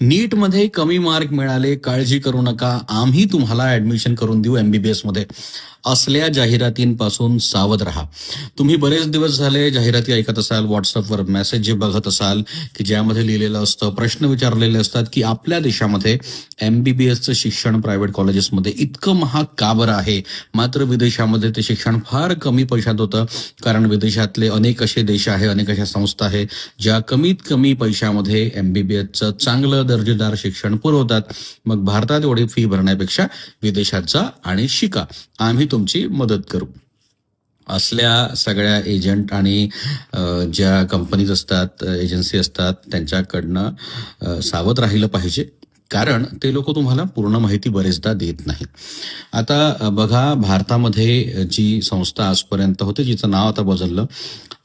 नीटमध्ये कमी मार्क मिळाले, काळजी करू नका, आम्ही तुम्हाला ऍडमिशन करून देऊ एमबीबीएस मध्ये, असल्या जाहिरातींपासून सावध राहा. तुम्ही बरेच दिवस झाले जाहिराती ऐकत असाल, व्हॉट्सअपवर मेसेज जे बघत असाल की ज्यामध्ये लिहिलेलं असतं, प्रश्न विचारलेले असतात की आपल्या देशामध्ये एमबीबीएसचं शिक्षण प्रायव्हेट कॉलेजेसमध्ये इतकं महाग का बरं आहे, मात्र विदेशामध्ये ते शिक्षण फार कमी पैशात होतं. कारण विदेशातले अनेक असे देश आहे, अनेक अशा संस्था आहे ज्या कमीत कमी पैशामध्ये एमबीबीएसचं चांगलं दर्जेदार शिक्षण पुरवतात. मग भारतात एवढी फी भरण्यापेक्षा विदेशात जा आणि शिका, आम्ही तुमची मदत करू. असल्या सगळ्या एजंट आणि ज्या कंपनीज असतात, एजन्सी असतात, त्यांच्याकडनं सावध राहिलं पाहिजे. कारण ते लोक तुम्हाला पूर्ण माहिती बरेचदा देत नाहीत. आता बघा, भारतामध्ये जी संस्था आजपर्यंत होती, जिचं नाव आता बदललं,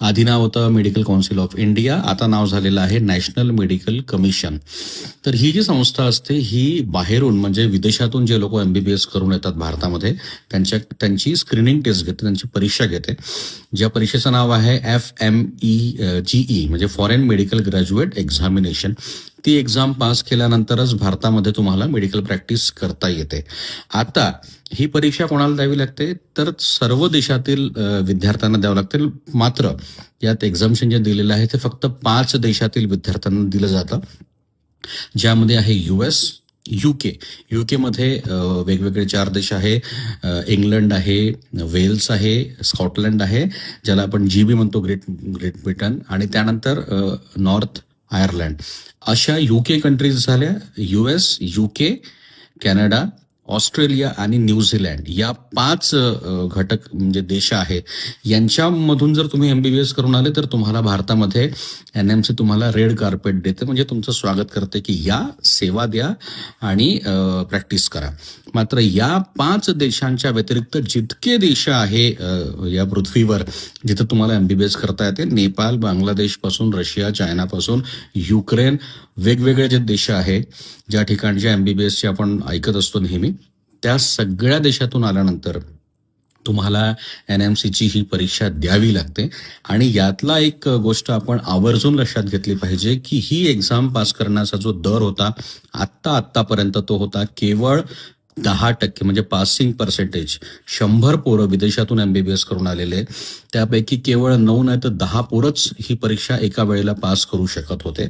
आधी नाव होतं मेडिकल काउन्सिल ऑफ इंडिया, आता नाव झालेलं आहे नॅशनल मेडिकल कमिशन. तर ही जी संस्था असते ही बाहेरून म्हणजे विदेशातून जे लोक एमबीबीएस करून येतात भारतामध्ये त्यांची स्क्रीनिंग टेस्ट घेते, त्यांची परीक्षा घेते. ज्या परीक्षेचं नाव आहे FMEGE म्हणजे फॉरेन मेडिकल ग्रॅज्युएट एक्झामिनेशन. ती एक्झाम पास केल्यानंतरच भारतामध्ये तुम्हाला मेडिकल प्रॅक्टिस करता येते. आता ही परीक्षा कोणाला द्यावी लागते, तर सर्व देशातील विद्यार्थ्यांना द्यावं लागते. मात्र यात एक्झाम्शन जे दिलेलं आहे ते फक्त 5 देशातील विद्यार्थ्यांना दिलं जातं, ज्यामध्ये आहे US, युके मध्ये वेगवेगळे 4 देश आहे. इंग्लंड आहे, वेल्स आहे, स्कॉटलंड आहे, ज्याला आपण GB म्हणतो, ग्रेट ब्रिटन, आणि त्यानंतर नॉर्थ आयर्लंड. अशा UK कंट्रीज झाल्या. US, UK, कॅनडा, ऑस्ट्रेलिया आणि न्यूझीलंड या 5 घटक म्हणजे देश आहेत. यांच्यामधून जर तुम्ही एमबीबीएस करून आले तर तुम्हाला भारतामध्ये NMC तुम्हाला रेड कार्पेट देते, म्हणजे तुमचं स्वागत करते की या, सेवा द्या आणि प्रॅक्टिस करा. मात्र या 5 देशांच्या व्यतिरिक्त जितके देश आहे या पृथ्वीवर जिथं तुम्हाला एमबीबीएस करता येते, नेपाळ, बांगलादेश पासून रशिया, चायना पासून युक्रेन, वेगवेगळे जे देश आहे ज्या ठिकाणच्या एमबीबीएसची आपण ऐकत असतो नेहमी, त्या सगळ्या देशातून आल्यानंतर तुम्हाला NMCची ही परीक्षा द्यावी लागते. आणि यातला एक गोष्ट आपण आवर्जून लक्षात घेतली पाहिजे की ही एक्झाम पास करण्याचा जो दर होता आत्तापर्यंत तो होता केवळ 10%, म्हणजे पासिंग पर्सेंटेज. 100 पोरं विदेशातून एमबीबीएस करून आलेले, त्यापैकी केवळ 9 नाही तर 10 पोरच ही परीक्षा एका वेळेला पास करू शकत होते.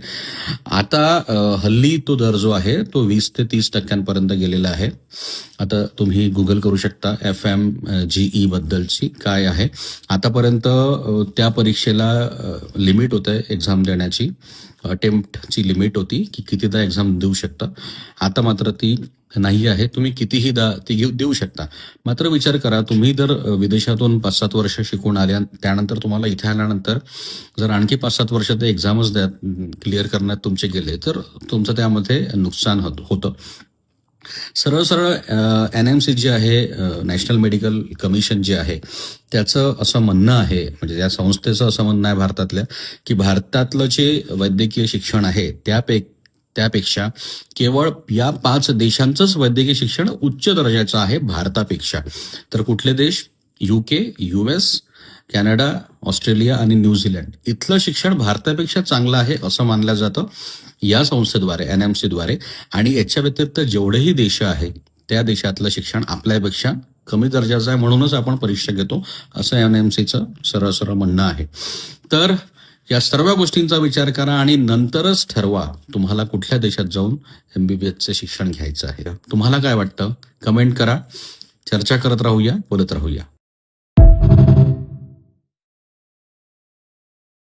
आता हल्ली तो दर जो आहे तो 20 ते 30% गेलेला आहे. आता तुम्ही गुगल करू शकता FMGE बद्दलची काय आहे. आतापर्यंत त्या परीक्षेला लिमिट होतं एक्झाम देण्याची, अटेम्प्टची लिमिट होती की कितीदा एक्झाम देऊ शकता. आता मात्र ती नाही आहे, तुम्ही कितीही ती देऊ शकता. मात्र विचार करा, तुम्ही जर विदेशातून 5-7 वर्ष शिकून आल्या, त्यानंतर तुम्हाला इथे आल्यानंतर जर आणखी 5-7 वर्ष ते एक्झामच क्लिअर करण्यात तुमचे गेले तर तुमचं त्यामध्ये नुकसान होतं. सरळ NMC जे आहे, नॅशनल मेडिकल कमिशन जे आहे, त्याचं असं म्हणणं आहे, म्हणजे या संस्थेचं असं म्हणणं आहे भारतातल्या, की भारतातलं जे वैद्यकीय शिक्षण आहे त्यापेक्षा केवळ या 5 देशांचंच वैद्यकीय शिक्षण उच्च दर्जाचं आहे भारतापेक्षा. तर कुठले देश? UK, US, कॅनडा, ऑस्ट्रेलिया आणि न्यूझीलंड. इथलं शिक्षण भारतापेक्षा चांगलं आहे असं मानलं जातं या संस्थेद्वारे, NMCद्वारे. आणि याच्या व्यतिरिक्त जेवढेही देश आहे त्या देशातलं शिक्षण आपल्यापेक्षा कमी दर्जाचं आहे, म्हणूनच आपण परीक्षा घेतो असं NMCचं सरळ म्हणणं आहे. तर या सर्व गोष्टींचा विचार करा आणि नंतरच ठरवा तुम्हाला कुठल्या देशात जाऊन एमबीबीएसचं शिक्षण घ्यायचं आहे. तुम्हाला काय वाटतं? कमेंट करा, चर्चा करत राहूया, बोलत राहूया.